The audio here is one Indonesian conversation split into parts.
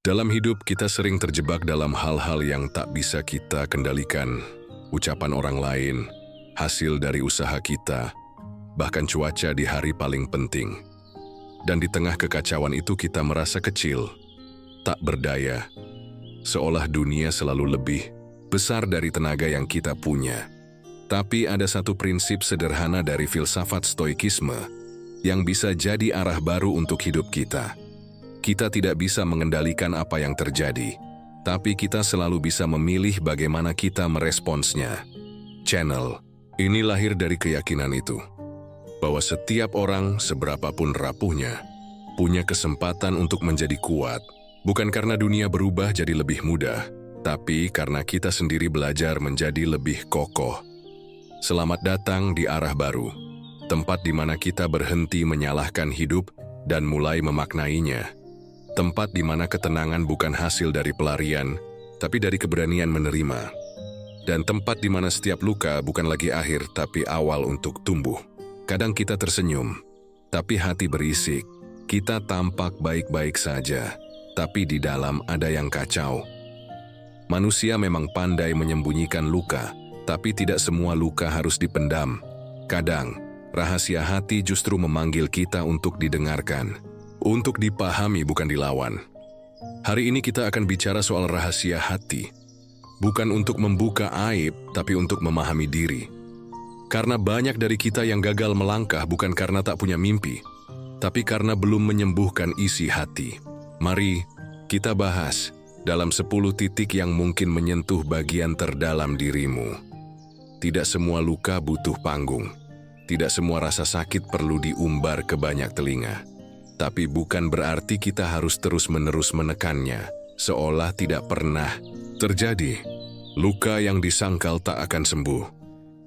Dalam hidup kita sering terjebak dalam hal-hal yang tak bisa kita kendalikan. Ucapan orang lain, hasil dari usaha kita, bahkan cuaca di hari paling penting. Dan di tengah kekacauan itu kita merasa kecil, tak berdaya, seolah dunia selalu lebih besar dari tenaga yang kita punya. Tapi ada satu prinsip sederhana dari filsafat stoikisme yang bisa jadi arah baru untuk hidup kita. Kita tidak bisa mengendalikan apa yang terjadi, tapi kita selalu bisa memilih bagaimana kita meresponsnya. Channel ini lahir dari keyakinan itu, bahwa setiap orang, seberapapun rapuhnya, punya kesempatan untuk menjadi kuat, bukan karena dunia berubah jadi lebih mudah, tapi karena kita sendiri belajar menjadi lebih kokoh. Selamat datang di arah baru, tempat di mana kita berhenti menyalahkan hidup dan mulai memaknainya. Tempat di mana ketenangan bukan hasil dari pelarian, tapi dari keberanian menerima. Dan tempat di mana setiap luka bukan lagi akhir, tapi awal untuk tumbuh. Kadang kita tersenyum, tapi hati berisik. Kita tampak baik-baik saja, tapi di dalam ada yang kacau. Manusia memang pandai menyembunyikan luka, tapi tidak semua luka harus dipendam. Kadang, rahasia hati justru memanggil kita untuk didengarkan. Untuk dipahami bukan dilawan. Hari ini kita akan bicara soal rahasia hati. Bukan untuk membuka aib, tapi untuk memahami diri. Karena banyak dari kita yang gagal melangkah bukan karena tak punya mimpi, tapi karena belum menyembuhkan isi hati. Mari kita bahas dalam 10 titik yang mungkin menyentuh bagian terdalam dirimu. Tidak semua luka butuh panggung. Tidak semua rasa sakit perlu diumbar ke banyak telinga. Tapi bukan berarti kita harus terus-menerus menekannya, seolah tidak pernah terjadi. Luka yang disangkal tak akan sembuh.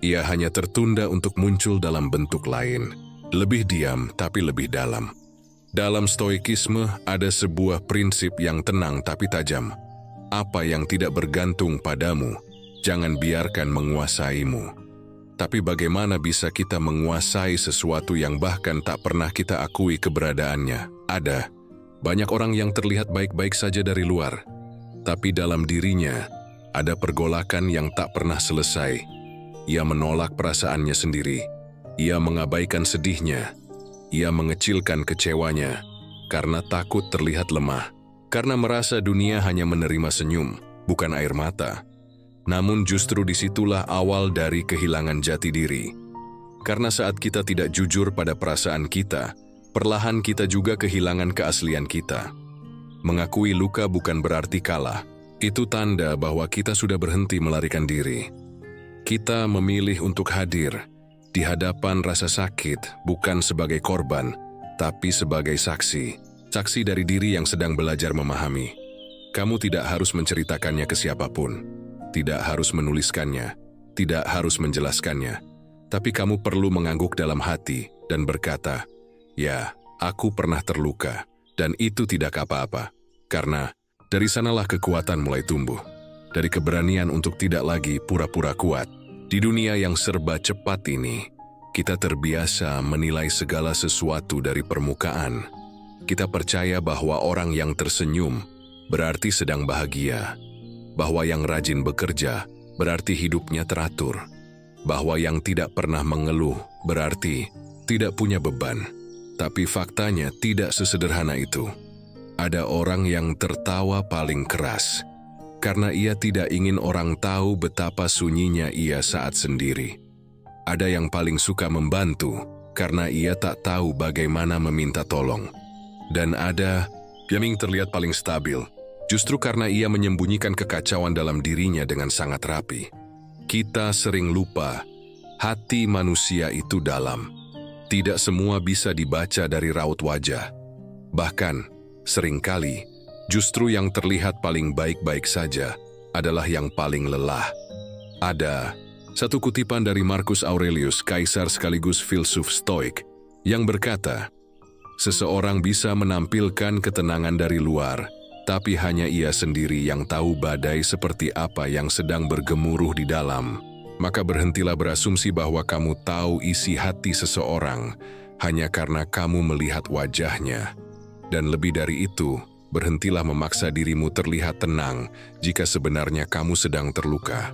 Ia hanya tertunda untuk muncul dalam bentuk lain. Lebih diam, tapi lebih dalam. Dalam stoikisme ada sebuah prinsip yang tenang tapi tajam. Apa yang tidak bergantung padamu, jangan biarkan menguasaimu. Tapi bagaimana bisa kita menguasai sesuatu yang bahkan tak pernah kita akui keberadaannya? Ada banyak orang yang terlihat baik-baik saja dari luar, tapi dalam dirinya ada pergolakan yang tak pernah selesai. Ia menolak perasaannya sendiri, ia mengabaikan sedihnya, ia mengecilkan kecewanya, karena takut terlihat lemah, karena merasa dunia hanya menerima senyum, bukan air mata. Namun justru disitulah awal dari kehilangan jati diri. Karena saat kita tidak jujur pada perasaan kita, perlahan kita juga kehilangan keaslian kita. Mengakui luka bukan berarti kalah. Itu tanda bahwa kita sudah berhenti melarikan diri. Kita memilih untuk hadir di hadapan rasa sakit bukan sebagai korban, tapi sebagai saksi. Saksi dari diri yang sedang belajar memahami. Kamu tidak harus menceritakannya ke siapapun. Tidak harus menuliskannya, tidak harus menjelaskannya, tapi kamu perlu mengangguk dalam hati dan berkata, "Ya, aku pernah terluka, dan itu tidak apa-apa." Karena dari sanalah kekuatan mulai tumbuh, dari keberanian untuk tidak lagi pura-pura kuat. Di dunia yang serba cepat ini, kita terbiasa menilai segala sesuatu dari permukaan. Kita percaya bahwa orang yang tersenyum berarti sedang bahagia. Bahwa yang rajin bekerja berarti hidupnya teratur. Bahwa yang tidak pernah mengeluh berarti tidak punya beban. Tapi faktanya tidak sesederhana itu. Ada orang yang tertawa paling keras karena ia tidak ingin orang tahu betapa sunyinya ia saat sendiri. Ada yang paling suka membantu karena ia tak tahu bagaimana meminta tolong. Dan ada yang terlihat paling stabil justru karena ia menyembunyikan kekacauan dalam dirinya dengan sangat rapi. Kita sering lupa, hati manusia itu dalam. Tidak semua bisa dibaca dari raut wajah. Bahkan, seringkali, justru yang terlihat paling baik-baik saja adalah yang paling lelah. Ada satu kutipan dari Marcus Aurelius, kaisar sekaligus filsuf Stoik, yang berkata, "Seseorang bisa menampilkan ketenangan dari luar, tapi hanya ia sendiri yang tahu badai seperti apa yang sedang bergemuruh di dalam. Maka berhentilah berasumsi bahwa kamu tahu isi hati seseorang hanya karena kamu melihat wajahnya. Dan lebih dari itu, Berhentilah memaksa dirimu terlihat tenang jika sebenarnya kamu sedang terluka.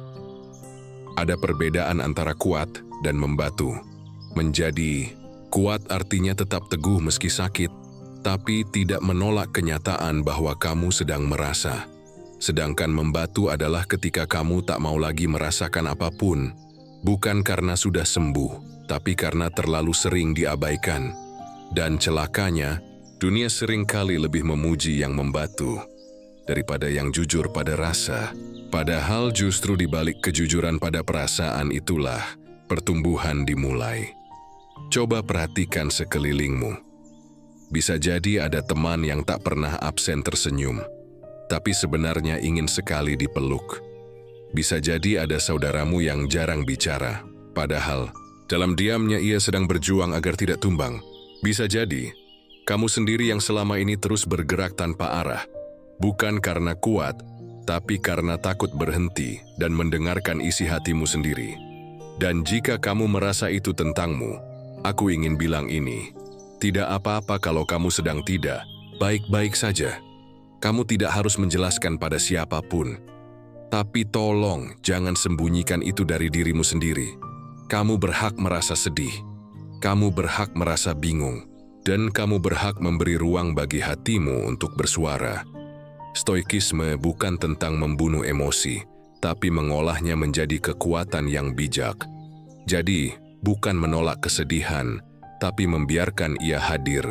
Ada perbedaan antara kuat dan membatu. Menjadi kuat artinya tetap teguh meski sakit, tapi tidak menolak kenyataan bahwa kamu sedang merasa. Sedangkan membatu adalah ketika kamu tak mau lagi merasakan apapun, bukan karena sudah sembuh, tapi karena terlalu sering diabaikan. Dan celakanya, dunia seringkali lebih memuji yang membatu daripada yang jujur pada rasa. Padahal justru di balik kejujuran pada perasaan itulah pertumbuhan dimulai. Coba perhatikan sekelilingmu. Bisa jadi ada teman yang tak pernah absen tersenyum, tapi sebenarnya ingin sekali dipeluk. Bisa jadi ada saudaramu yang jarang bicara, padahal dalam diamnya ia sedang berjuang agar tidak tumbang. Bisa jadi kamu sendiri yang selama ini terus bergerak tanpa arah, bukan karena kuat, tapi karena takut berhenti dan mendengarkan isi hatimu sendiri. Dan jika kamu merasa itu tentangmu, aku ingin bilang ini, tidak apa-apa kalau kamu sedang tidak baik-baik saja. Kamu tidak harus menjelaskan pada siapapun. Tapi tolong jangan sembunyikan itu dari dirimu sendiri. Kamu berhak merasa sedih. Kamu berhak merasa bingung. Dan kamu berhak memberi ruang bagi hatimu untuk bersuara. Stoikisme bukan tentang membunuh emosi, tapi mengolahnya menjadi kekuatan yang bijak. Jadi, bukan menolak kesedihan, tapi membiarkan ia hadir,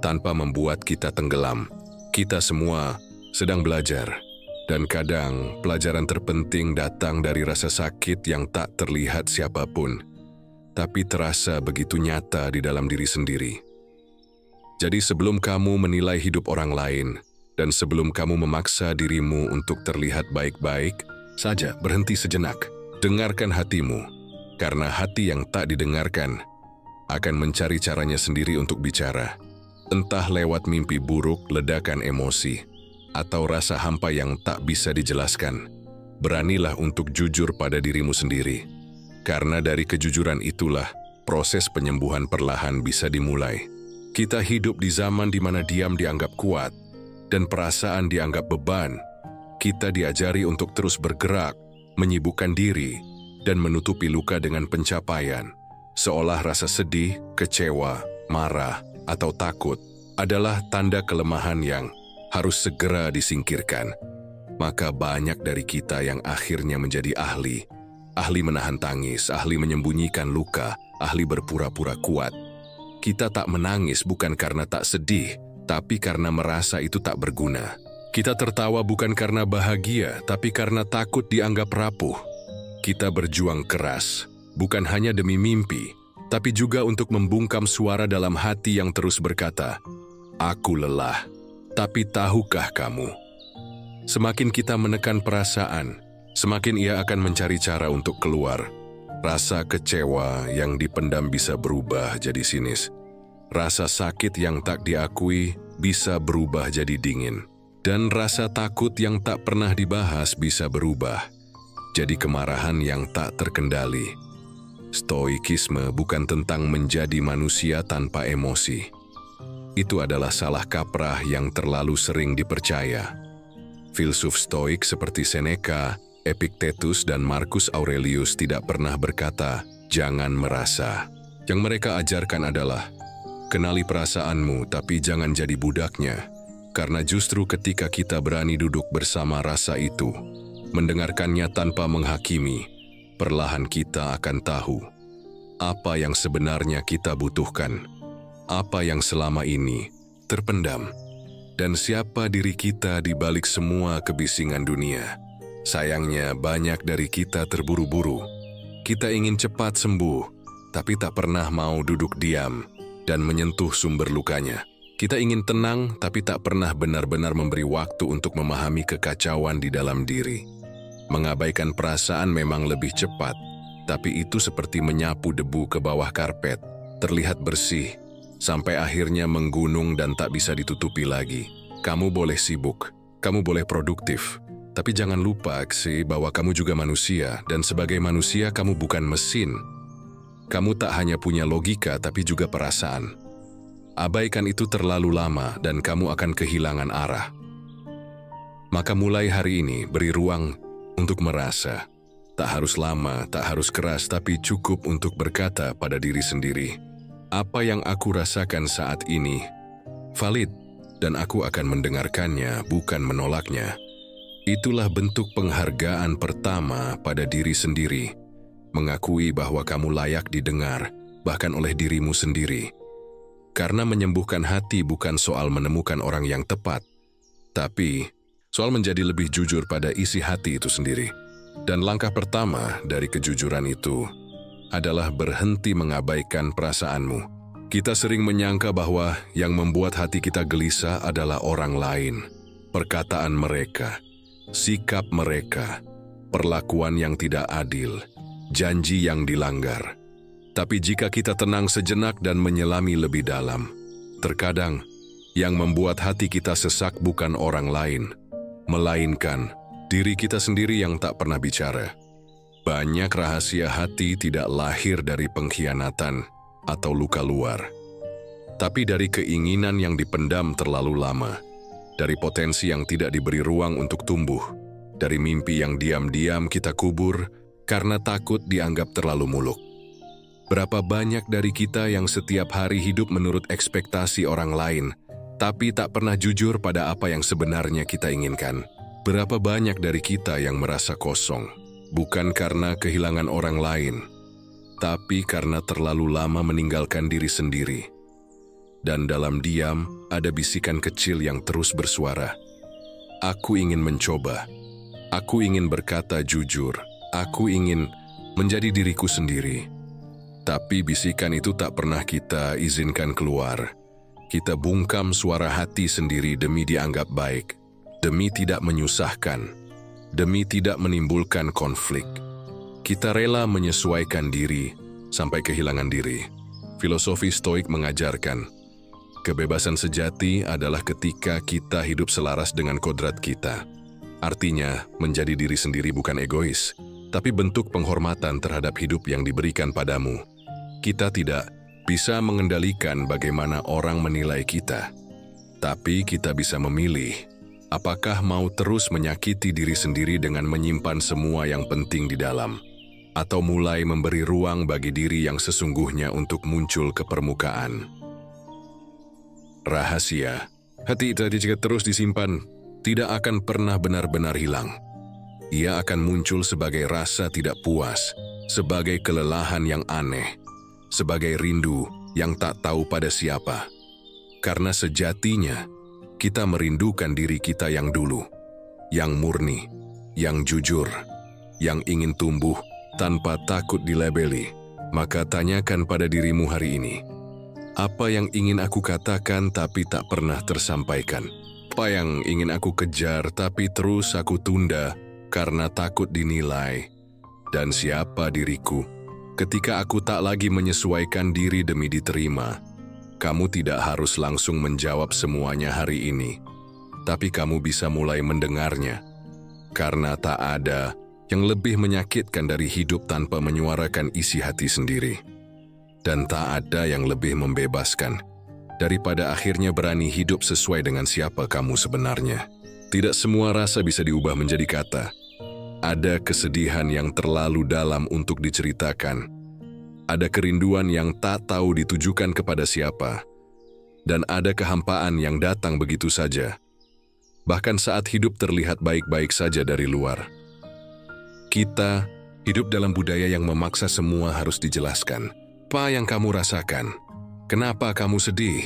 tanpa membuat kita tenggelam. Kita semua sedang belajar, dan kadang pelajaran terpenting datang dari rasa sakit yang tak terlihat siapapun, tapi terasa begitu nyata di dalam diri sendiri. Jadi sebelum kamu menilai hidup orang lain, dan sebelum kamu memaksa dirimu untuk terlihat baik-baik, saja berhenti sejenak. Dengarkan hatimu, karena hati yang tak didengarkan akan mencari caranya sendiri untuk bicara. Entah lewat mimpi buruk, ledakan emosi, atau rasa hampa yang tak bisa dijelaskan. Beranilah untuk jujur pada dirimu sendiri. Karena dari kejujuran itulah proses penyembuhan perlahan bisa dimulai. Kita hidup di zaman di mana diam dianggap kuat, dan perasaan dianggap beban. Kita diajari untuk terus bergerak, menyibukkan diri, dan menutupi luka dengan pencapaian. Seolah rasa sedih, kecewa, marah, atau takut adalah tanda kelemahan yang harus segera disingkirkan. Maka banyak dari kita yang akhirnya menjadi ahli menahan tangis, ahli menyembunyikan luka, ahli berpura-pura kuat. Kita tak menangis bukan karena tak sedih, tapi karena merasa itu tak berguna. Kita tertawa bukan karena bahagia, tapi karena takut dianggap rapuh. Kita berjuang keras, bukan hanya demi mimpi, tapi juga untuk membungkam suara dalam hati yang terus berkata, "Aku lelah." Tapi tahukah kamu, semakin kita menekan perasaan, semakin ia akan mencari cara untuk keluar. Rasa kecewa yang dipendam bisa berubah jadi sinis. Rasa sakit yang tak diakui bisa berubah jadi dingin. Dan rasa takut yang tak pernah dibahas bisa berubah jadi kemarahan yang tak terkendali. Stoikisme bukan tentang menjadi manusia tanpa emosi. Itu adalah salah kaprah yang terlalu sering dipercaya. Filsuf Stoik seperti Seneca, Epictetus, dan Marcus Aurelius tidak pernah berkata, "Jangan merasa." Yang mereka ajarkan adalah, kenali perasaanmu tapi jangan jadi budaknya. Karena justru ketika kita berani duduk bersama rasa itu, mendengarkannya tanpa menghakimi, perlahan kita akan tahu apa yang sebenarnya kita butuhkan, apa yang selama ini terpendam, dan siapa diri kita di balik semua kebisingan dunia. Sayangnya banyak dari kita terburu-buru. Kita ingin cepat sembuh, tapi tak pernah mau duduk diam dan menyentuh sumber lukanya. Kita ingin tenang, tapi tak pernah benar-benar memberi waktu untuk memahami kekacauan di dalam diri. Mengabaikan perasaan memang lebih cepat, tapi itu seperti menyapu debu ke bawah karpet, terlihat bersih, sampai akhirnya menggunung dan tak bisa ditutupi lagi. Kamu boleh sibuk, kamu boleh produktif, tapi jangan lupa bahwa kamu juga manusia, dan sebagai manusia kamu bukan mesin. Kamu tak hanya punya logika, tapi juga perasaan. Abaikan itu terlalu lama dan kamu akan kehilangan arah. Maka mulai hari ini beri ruang untuk merasa. Tak harus lama, tak harus keras, tapi cukup untuk berkata pada diri sendiri, apa yang aku rasakan saat ini valid dan aku akan mendengarkannya, bukan menolaknya. Itulah bentuk penghargaan pertama pada diri sendiri, mengakui bahwa kamu layak didengar, bahkan oleh dirimu sendiri. Karena menyembuhkan hati bukan soal menemukan orang yang tepat, tapi soal menjadi lebih jujur pada isi hati itu sendiri. Dan langkah pertama dari kejujuran itu adalah berhenti mengabaikan perasaanmu. Kita sering menyangka bahwa yang membuat hati kita gelisah adalah orang lain, perkataan mereka, sikap mereka, perlakuan yang tidak adil, janji yang dilanggar. Tapi jika kita tenang sejenak dan menyelami lebih dalam, terkadang yang membuat hati kita sesak bukan orang lain, melainkan diri kita sendiri yang tak pernah bicara. Banyak rahasia hati tidak lahir dari pengkhianatan atau luka luar, tapi dari keinginan yang dipendam terlalu lama, dari potensi yang tidak diberi ruang untuk tumbuh, dari mimpi yang diam-diam kita kubur karena takut dianggap terlalu muluk. Berapa banyak dari kita yang setiap hari hidup menurut ekspektasi orang lain, tapi tak pernah jujur pada apa yang sebenarnya kita inginkan. Berapa banyak dari kita yang merasa kosong, bukan karena kehilangan orang lain, tapi karena terlalu lama meninggalkan diri sendiri. Dan dalam diam, ada bisikan kecil yang terus bersuara. Aku ingin mencoba, aku ingin berkata jujur, aku ingin menjadi diriku sendiri. Tapi bisikan itu tak pernah kita izinkan keluar. Kita bungkam suara hati sendiri demi dianggap baik, demi tidak menyusahkan, demi tidak menimbulkan konflik. Kita rela menyesuaikan diri sampai kehilangan diri. Filosofi Stoik mengajarkan, kebebasan sejati adalah ketika kita hidup selaras dengan kodrat kita. Artinya, menjadi diri sendiri bukan egois, tapi bentuk penghormatan terhadap hidup yang diberikan padamu. Kita tidak bisa mengendalikan bagaimana orang menilai kita, tapi kita bisa memilih apakah mau terus menyakiti diri sendiri dengan menyimpan semua yang penting di dalam, atau mulai memberi ruang bagi diri yang sesungguhnya untuk muncul ke permukaan. Rahasia, hati tadi jika terus disimpan, tidak akan pernah benar-benar hilang. Ia akan muncul sebagai rasa tidak puas, sebagai kelelahan yang aneh, sebagai rindu yang tak tahu pada siapa. Karena sejatinya, kita merindukan diri kita yang dulu, yang murni, yang jujur, yang ingin tumbuh tanpa takut dilabeli. Maka tanyakan pada dirimu hari ini, apa yang ingin aku katakan tapi tak pernah tersampaikan? Apa yang ingin aku kejar tapi terus aku tunda karena takut dinilai? Dan siapa diriku ketika aku tak lagi menyesuaikan diri demi diterima? Kamu tidak harus langsung menjawab semuanya hari ini, tapi kamu bisa mulai mendengarnya. Karena tak ada yang lebih menyakitkan dari hidup tanpa menyuarakan isi hati sendiri. Dan tak ada yang lebih membebaskan daripada akhirnya berani hidup sesuai dengan siapa kamu sebenarnya. Tidak semua rasa bisa diubah menjadi kata. Ada kesedihan yang terlalu dalam untuk diceritakan. Ada kerinduan yang tak tahu ditujukan kepada siapa. Dan ada kehampaan yang datang begitu saja. Bahkan saat hidup terlihat baik-baik saja dari luar. Kita hidup dalam budaya yang memaksa semua harus dijelaskan. Apa yang kamu rasakan? Kenapa kamu sedih?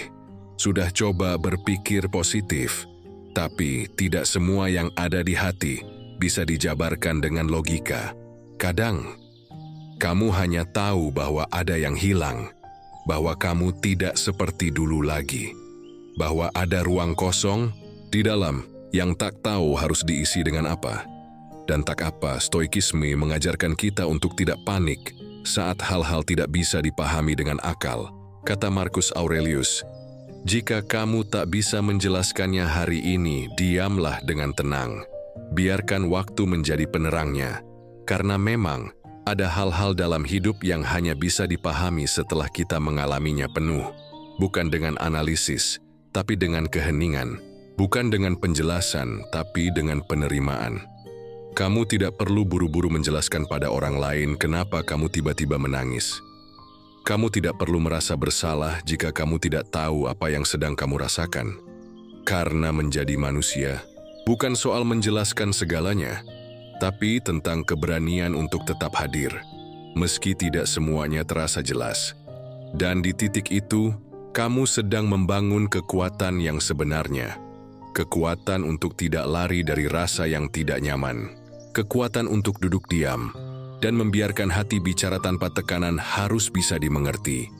Sudah coba berpikir positif, tapi tidak semua yang ada di hati bisa dijabarkan dengan logika. Kadang, kamu hanya tahu bahwa ada yang hilang, bahwa kamu tidak seperti dulu lagi, bahwa ada ruang kosong di dalam yang tak tahu harus diisi dengan apa. Dan tak apa, stoikisme mengajarkan kita untuk tidak panik saat hal-hal tidak bisa dipahami dengan akal. Kata Marcus Aurelius, jika kamu tak bisa menjelaskannya hari ini, diamlah dengan tenang. Biarkan waktu menjadi penerangnya, karena memang ada hal-hal dalam hidup yang hanya bisa dipahami setelah kita mengalaminya penuh. bukan dengan analisis, tapi dengan keheningan, bukan dengan penjelasan, tapi dengan penerimaan. Kamu tidak perlu buru-buru menjelaskan pada orang lain kenapa kamu tiba-tiba menangis. Kamu tidak perlu merasa bersalah jika kamu tidak tahu apa yang sedang kamu rasakan. Karena menjadi manusia bukan soal menjelaskan segalanya, tapi tentang keberanian untuk tetap hadir, meski tidak semuanya terasa jelas. Dan di titik itu, kamu sedang membangun kekuatan yang sebenarnya. Kekuatan untuk tidak lari dari rasa yang tidak nyaman. Kekuatan untuk duduk diam dan membiarkan hati bicara tanpa tekanan harus bisa dimengerti.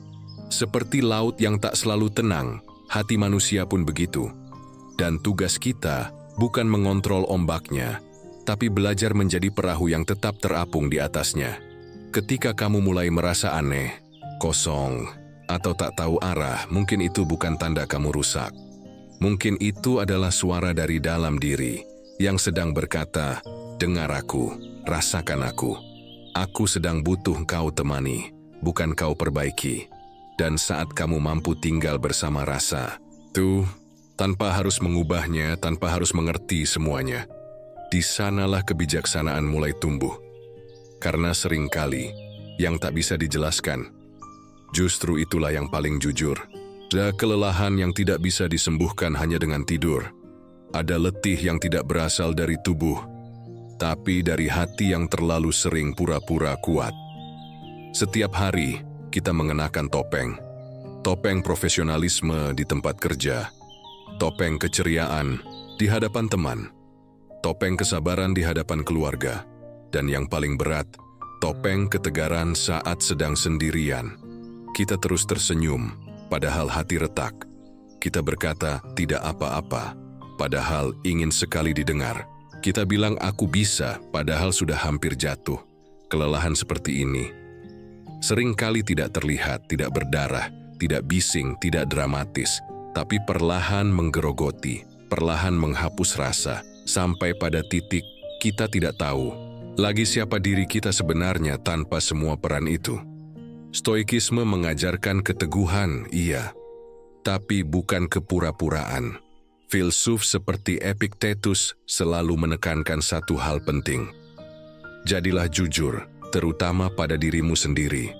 Seperti laut yang tak selalu tenang, hati manusia pun begitu. Dan tugas kita bukan mengontrol ombaknya, tapi belajar menjadi perahu yang tetap terapung di atasnya. Ketika kamu mulai merasa aneh, kosong, atau tak tahu arah, mungkin itu bukan tanda kamu rusak. Mungkin itu adalah suara dari dalam diri yang sedang berkata, dengar aku, rasakan aku. Aku sedang butuh kau temani, bukan kau perbaiki. Dan saat kamu mampu tinggal bersama rasa, tuh, tanpa harus mengubahnya, tanpa harus mengerti semuanya, di sanalah kebijaksanaan mulai tumbuh. Karena seringkali yang tak bisa dijelaskan, justru itulah yang paling jujur. Ada kelelahan yang tidak bisa disembuhkan hanya dengan tidur. Ada letih yang tidak berasal dari tubuh, tapi dari hati yang terlalu sering pura-pura kuat. Setiap hari, kita mengenakan topeng. Topeng profesionalisme di tempat kerja. Topeng keceriaan di hadapan teman. Topeng kesabaran di hadapan keluarga. Dan yang paling berat, topeng ketegaran saat sedang sendirian. Kita terus tersenyum, padahal hati retak. Kita berkata, tidak apa-apa, padahal ingin sekali didengar. Kita bilang, aku bisa, padahal sudah hampir jatuh. Kelelahan seperti ini seringkali tidak terlihat, tidak berdarah, tidak bising, tidak dramatis, tapi perlahan menggerogoti, perlahan menghapus rasa, sampai pada titik kita tidak tahu lagi siapa diri kita sebenarnya tanpa semua peran itu. Stoikisme mengajarkan keteguhan, iya, tapi bukan kepura-puraan. Filsuf seperti Epictetus selalu menekankan satu hal penting. Jadilah jujur, terutama pada dirimu sendiri.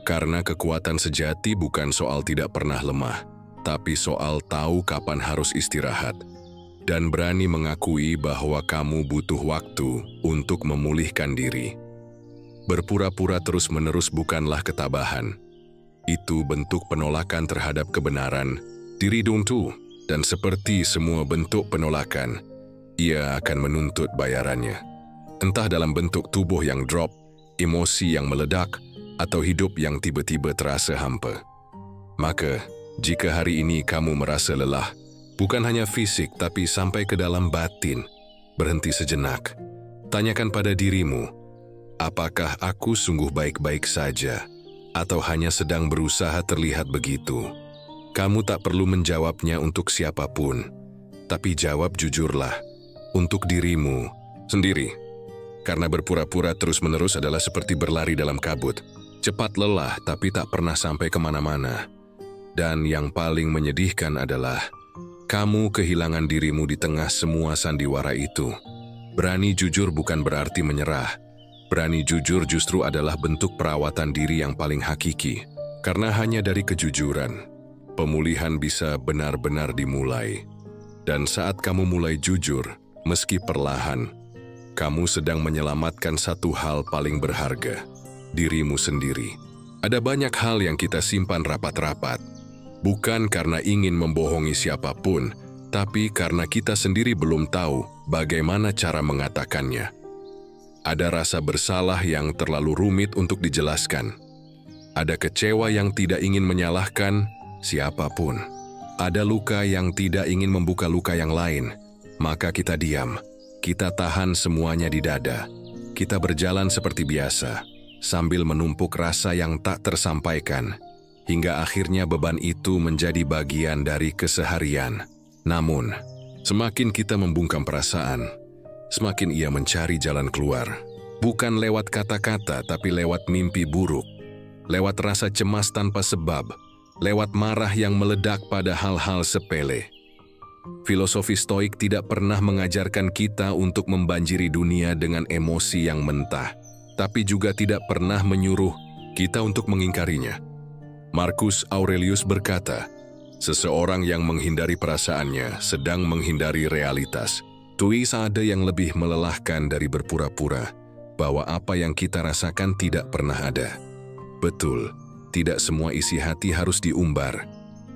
Karena kekuatan sejati bukan soal tidak pernah lemah, tapi soal tahu kapan harus istirahat. Dan berani mengakui bahwa kamu butuh waktu untuk memulihkan diri. Berpura-pura terus-menerus bukanlah ketabahan. Itu bentuk penolakan terhadap kebenaran, diri dungtu, dan seperti semua bentuk penolakan, ia akan menuntut bayarannya. Entah dalam bentuk tubuh yang drop, emosi yang meledak, atau hidup yang tiba-tiba terasa hampa. Maka, jika hari ini kamu merasa lelah, bukan hanya fisik tapi sampai ke dalam batin, berhenti sejenak. Tanyakan pada dirimu, apakah aku sungguh baik-baik saja, atau hanya sedang berusaha terlihat begitu? Kamu tak perlu menjawabnya untuk siapapun, tapi jawab jujurlah untuk dirimu sendiri. Karena berpura-pura terus-menerus adalah seperti berlari dalam kabut. Cepat lelah tapi tak pernah sampai kemana-mana. Dan yang paling menyedihkan adalah kamu kehilangan dirimu di tengah semua sandiwara itu. Berani jujur bukan berarti menyerah. Berani jujur justru adalah bentuk perawatan diri yang paling hakiki. Karena hanya dari kejujuran, pemulihan bisa benar-benar dimulai. Dan saat kamu mulai jujur, meski perlahan, kamu sedang menyelamatkan satu hal paling berharga, dirimu sendiri. Ada banyak hal yang kita simpan rapat-rapat, bukan karena ingin membohongi siapapun, tapi karena kita sendiri belum tahu bagaimana cara mengatakannya. Ada rasa bersalah yang terlalu rumit untuk dijelaskan. Ada kecewa yang tidak ingin menyalahkan siapapun. Ada luka yang tidak ingin membuka luka yang lain. Maka kita diam. Kita tahan semuanya di dada. Kita berjalan seperti biasa, sambil menumpuk rasa yang tak tersampaikan, hingga akhirnya beban itu menjadi bagian dari keseharian. Namun, semakin kita membungkam perasaan, semakin ia mencari jalan keluar. Bukan lewat kata-kata, tapi lewat mimpi buruk. Lewat rasa cemas tanpa sebab. lewat marah yang meledak pada hal-hal sepele. Filosofi Stoik tidak pernah mengajarkan kita untuk membanjiri dunia dengan emosi yang mentah, tapi juga tidak pernah menyuruh kita untuk mengingkarinya. Marcus Aurelius berkata, seseorang yang menghindari perasaannya sedang menghindari realitas. Tak ada yang lebih melelahkan dari berpura-pura bahwa apa yang kita rasakan tidak pernah ada. Betul, tidak semua isi hati harus diumbar.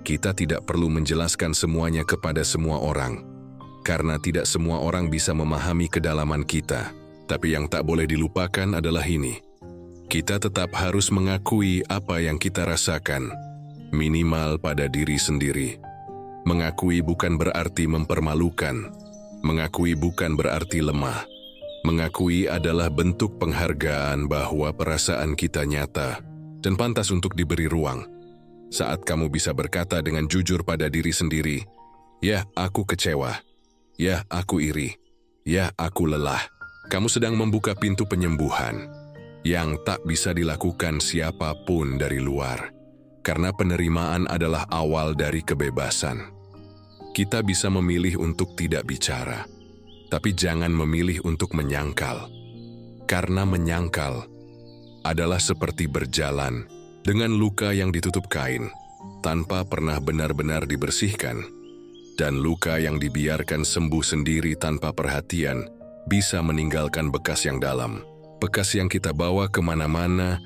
Kita tidak perlu menjelaskan semuanya kepada semua orang, karena tidak semua orang bisa memahami kedalaman kita. Tapi yang tak boleh dilupakan adalah ini. Kita tetap harus mengakui apa yang kita rasakan, minimal pada diri sendiri. Mengakui bukan berarti mempermalukan. Mengakui bukan berarti lemah. Mengakui adalah bentuk penghargaan bahwa perasaan kita nyata dan pantas untuk diberi ruang. Saat kamu bisa berkata dengan jujur pada diri sendiri, "Ya, aku kecewa. Ya, aku iri. Ya, aku lelah." Kamu sedang membuka pintu penyembuhan yang tak bisa dilakukan siapapun dari luar. Karena penerimaan adalah awal dari kebebasan. Kita bisa memilih untuk tidak bicara, tapi jangan memilih untuk menyangkal. Karena menyangkal adalah seperti berjalan dengan luka yang ditutup kain, tanpa pernah benar-benar dibersihkan. Dan luka yang dibiarkan sembuh sendiri tanpa perhatian bisa meninggalkan bekas yang dalam. Bekas yang kita bawa kemana-mana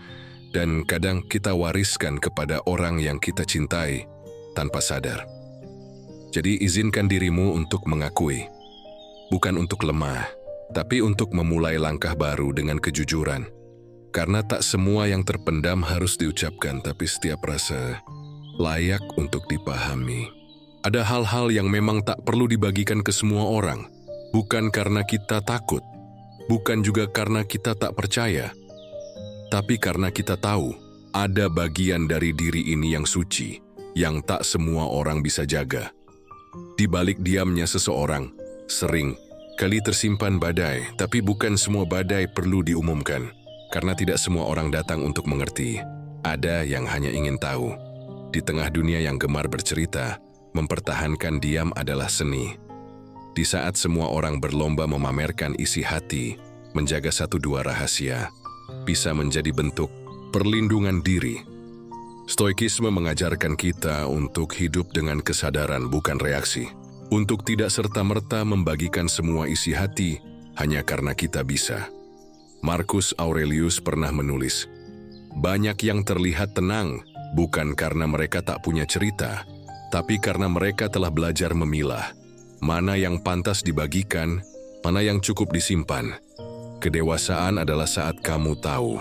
dan kadang kita wariskan kepada orang yang kita cintai tanpa sadar. Jadi izinkan dirimu untuk mengakui, bukan untuk lemah, tapi untuk memulai langkah baru dengan kejujuran. Karena tak semua yang terpendam harus diucapkan, tapi setiap rasa layak untuk dipahami. Ada hal-hal yang memang tak perlu dibagikan ke semua orang, bukan karena kita takut, bukan juga karena kita tak percaya, tapi karena kita tahu ada bagian dari diri ini yang suci, yang tak semua orang bisa jaga. Di balik diamnya seseorang, sering kali tersimpan badai, tapi bukan semua badai perlu diumumkan. Karena tidak semua orang datang untuk mengerti. Ada yang hanya ingin tahu. Di tengah dunia yang gemar bercerita, mempertahankan diam adalah seni. Di saat semua orang berlomba memamerkan isi hati, menjaga satu dua rahasia, bisa menjadi bentuk perlindungan diri. Stoikisme mengajarkan kita untuk hidup dengan kesadaran bukan reaksi. Untuk tidak serta-merta membagikan semua isi hati hanya karena kita bisa. Marcus Aurelius pernah menulis, banyak yang terlihat tenang bukan karena mereka tak punya cerita, tapi karena mereka telah belajar memilah. Mana yang pantas dibagikan, mana yang cukup disimpan. Kedewasaan adalah saat kamu tahu,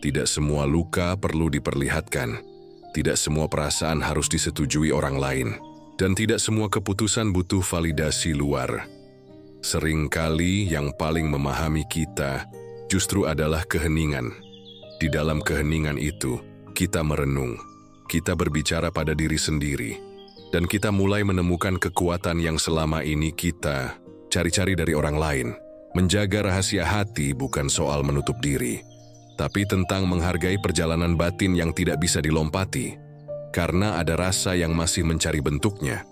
tidak semua luka perlu diperlihatkan. Tidak semua perasaan harus disetujui orang lain, dan tidak semua keputusan butuh validasi luar. Seringkali yang paling memahami kita justru adalah keheningan. Di dalam keheningan itu, kita merenung, kita berbicara pada diri sendiri, dan kita mulai menemukan kekuatan yang selama ini kita cari-cari dari orang lain. Menjaga rahasia hati bukan soal menutup diri, tapi tentang menghargai perjalanan batin yang tidak bisa dilompati. Karena ada rasa yang masih mencari bentuknya,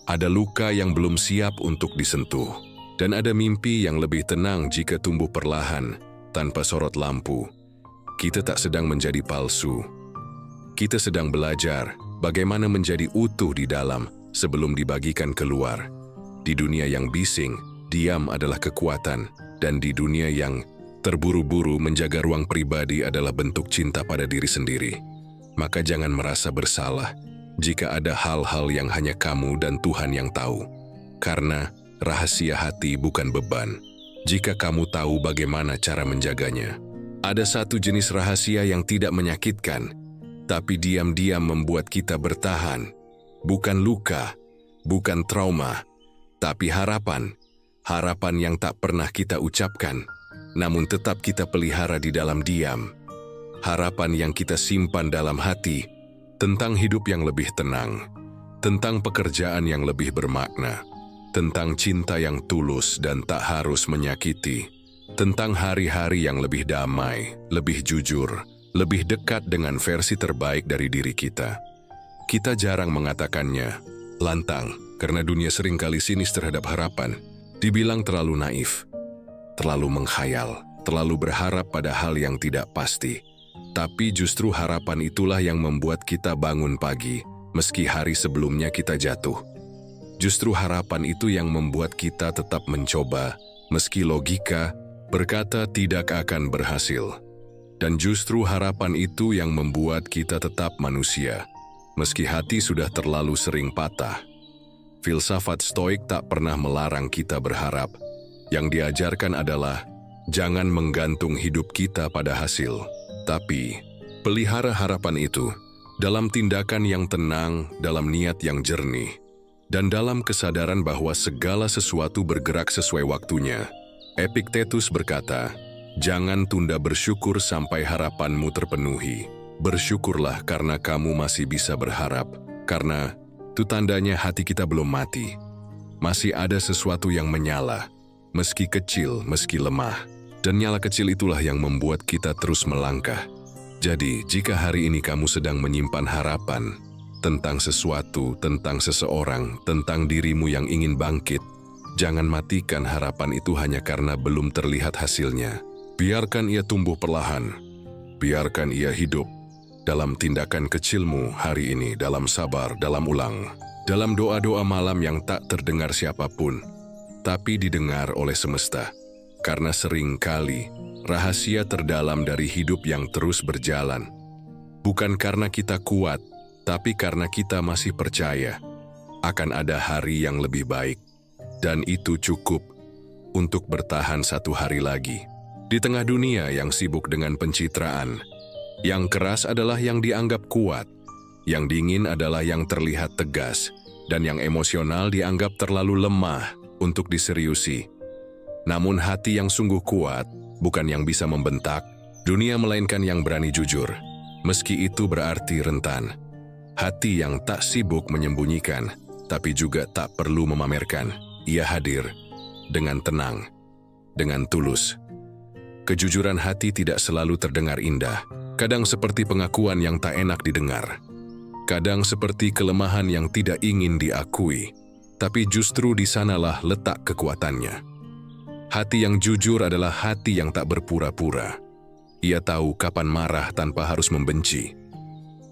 ada luka yang belum siap untuk disentuh, dan ada mimpi yang lebih tenang jika tumbuh perlahan, tanpa sorot lampu. Kita tak sedang menjadi palsu. Kita sedang belajar bagaimana menjadi utuh di dalam sebelum dibagikan keluar. Di dunia yang bising, diam adalah kekuatan, dan di dunia yang terburu-buru, menjaga ruang pribadi adalah bentuk cinta pada diri sendiri. Maka jangan merasa bersalah jika ada hal-hal yang hanya kamu dan Tuhan yang tahu. Karena rahasia hati bukan beban jika kamu tahu bagaimana cara menjaganya. Ada satu jenis rahasia yang tidak menyakitkan, tapi diam-diam membuat kita bertahan. Bukan luka, bukan trauma, tapi harapan. Harapan yang tak pernah kita ucapkan, namun tetap kita pelihara di dalam diam. Harapan yang kita simpan dalam hati tentang hidup yang lebih tenang, tentang pekerjaan yang lebih bermakna, tentang cinta yang tulus dan tak harus menyakiti, tentang hari-hari yang lebih damai, lebih jujur, lebih dekat dengan versi terbaik dari diri kita. Kita jarang mengatakannya, lantang, karena dunia seringkali sinis terhadap harapan, dibilang terlalu naif, terlalu menghayal, terlalu berharap pada hal yang tidak pasti. Tapi justru harapan itulah yang membuat kita bangun pagi, meski hari sebelumnya kita jatuh. Justru harapan itu yang membuat kita tetap mencoba, meski logika berkata tidak akan berhasil. Dan justru harapan itu yang membuat kita tetap manusia, meski hati sudah terlalu sering patah. Filsafat Stoik tak pernah melarang kita berharap. Yang diajarkan adalah, jangan menggantung hidup kita pada hasil. Tapi, pelihara harapan itu dalam tindakan yang tenang, dalam niat yang jernih, dan dalam kesadaran bahwa segala sesuatu bergerak sesuai waktunya. Epictetus berkata, jangan tunda bersyukur sampai harapanmu terpenuhi. Bersyukurlah karena kamu masih bisa berharap, karena itu tandanya hati kita belum mati. Masih ada sesuatu yang menyala, meski kecil, meski lemah. Dan nyala kecil itulah yang membuat kita terus melangkah. Jadi, jika hari ini kamu sedang menyimpan harapan tentang sesuatu, tentang seseorang, tentang dirimu yang ingin bangkit, jangan matikan harapan itu hanya karena belum terlihat hasilnya. Biarkan ia tumbuh perlahan. Biarkan ia hidup dalam tindakan kecilmu hari ini, dalam sabar, dalam ulang, dalam doa-doa malam yang tak terdengar siapapun, tapi didengar oleh semesta. Karena sering kali rahasia terdalam dari hidup yang terus berjalan. Bukan karena kita kuat, tapi karena kita masih percaya akan ada hari yang lebih baik. Dan itu cukup untuk bertahan satu hari lagi. Di tengah dunia yang sibuk dengan pencitraan, yang keras adalah yang dianggap kuat, yang dingin adalah yang terlihat tegas, dan yang emosional dianggap terlalu lemah untuk diseriusi. Namun hati yang sungguh kuat, bukan yang bisa membentak dunia, melainkan yang berani jujur, meski itu berarti rentan. Hati yang tak sibuk menyembunyikan, tapi juga tak perlu memamerkan. Ia hadir dengan tenang, dengan tulus. Kejujuran hati tidak selalu terdengar indah, kadang seperti pengakuan yang tak enak didengar. Kadang seperti kelemahan yang tidak ingin diakui, tapi justru di sanalah letak kekuatannya. Hati yang jujur adalah hati yang tak berpura-pura. Ia tahu kapan marah tanpa harus membenci.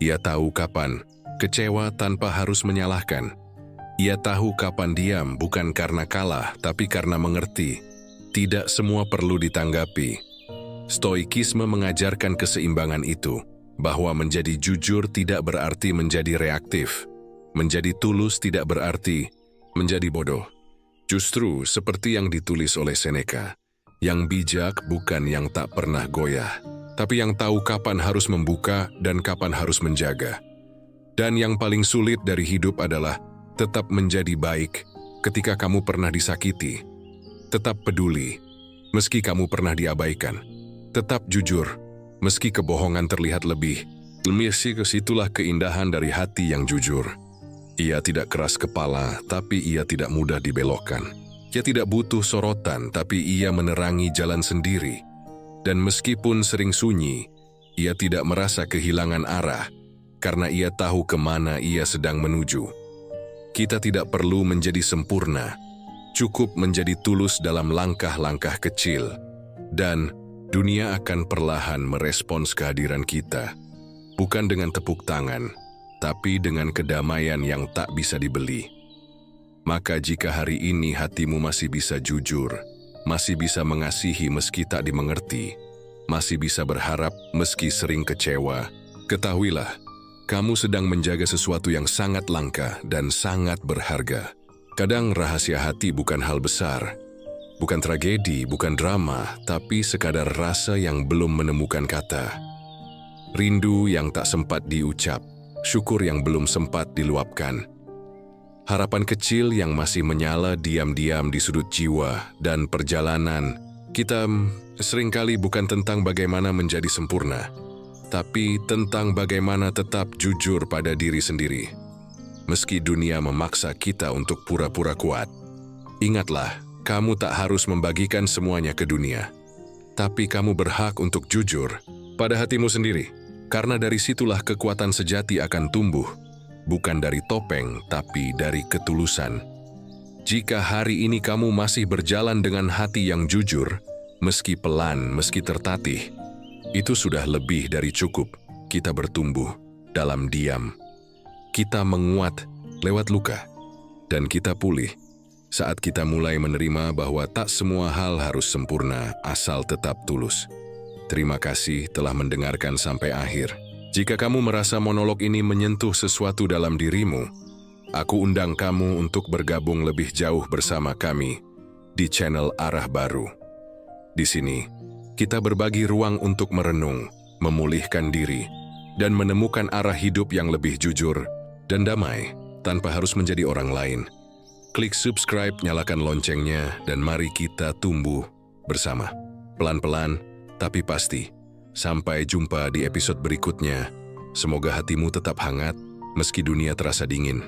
Ia tahu kapan kecewa tanpa harus menyalahkan. Ia tahu kapan diam bukan karena kalah, tapi karena mengerti. Tidak semua perlu ditanggapi. Stoikisme mengajarkan keseimbangan itu, bahwa menjadi jujur tidak berarti menjadi reaktif. Menjadi tulus tidak berarti menjadi bodoh. Justru seperti yang ditulis oleh Seneca, yang bijak bukan yang tak pernah goyah, tapi yang tahu kapan harus membuka dan kapan harus menjaga. Dan yang paling sulit dari hidup adalah tetap menjadi baik ketika kamu pernah disakiti. Tetap peduli, meski kamu pernah diabaikan. Tetap jujur, meski kebohongan terlihat lebih. Situlah keindahan dari hati yang jujur. Ia tidak keras kepala, tapi ia tidak mudah dibelokkan. Ia tidak butuh sorotan, tapi ia menerangi jalan sendiri. Dan meskipun sering sunyi, ia tidak merasa kehilangan arah, karena ia tahu kemana ia sedang menuju. Kita tidak perlu menjadi sempurna, cukup menjadi tulus dalam langkah-langkah kecil. Dan dunia akan perlahan merespons kehadiran kita, bukan dengan tepuk tangan, tapi dengan kedamaian yang tak bisa dibeli. Maka jika hari ini hatimu masih bisa jujur, masih bisa mengasihi meski tak dimengerti, masih bisa berharap meski sering kecewa, ketahuilah, kamu sedang menjaga sesuatu yang sangat langka dan sangat berharga. Kadang rahasia hati bukan hal besar, bukan tragedi, bukan drama, tapi sekadar rasa yang belum menemukan kata. Rindu yang tak sempat diucap, syukur yang belum sempat diluapkan. Harapan kecil yang masih menyala diam-diam di sudut jiwa, dan perjalanan kita seringkali bukan tentang bagaimana menjadi sempurna, tapi tentang bagaimana tetap jujur pada diri sendiri. Meski dunia memaksa kita untuk pura-pura kuat, ingatlah, kamu tak harus membagikan semuanya ke dunia. Tapi kamu berhak untuk jujur pada hatimu sendiri. Karena dari situlah kekuatan sejati akan tumbuh. bukan dari topeng, tapi dari ketulusan. Jika hari ini kamu masih berjalan dengan hati yang jujur, meski pelan, meski tertatih, itu sudah lebih dari cukup. Kita bertumbuh dalam diam. Kita menguat lewat luka, dan kita pulih saat kita mulai menerima bahwa tak semua hal harus sempurna asal tetap tulus. Terima kasih telah mendengarkan sampai akhir. Jika kamu merasa monolog ini menyentuh sesuatu dalam dirimu, aku undang kamu untuk bergabung lebih jauh bersama kami di channel Arah Baru. Di sini, kita berbagi ruang untuk merenung, memulihkan diri, dan menemukan arah hidup yang lebih jujur dan damai tanpa harus menjadi orang lain. Klik subscribe, nyalakan loncengnya, dan mari kita tumbuh bersama. Pelan-pelan, tapi pasti. Sampai jumpa di episode berikutnya. Semoga hatimu tetap hangat, meski dunia terasa dingin.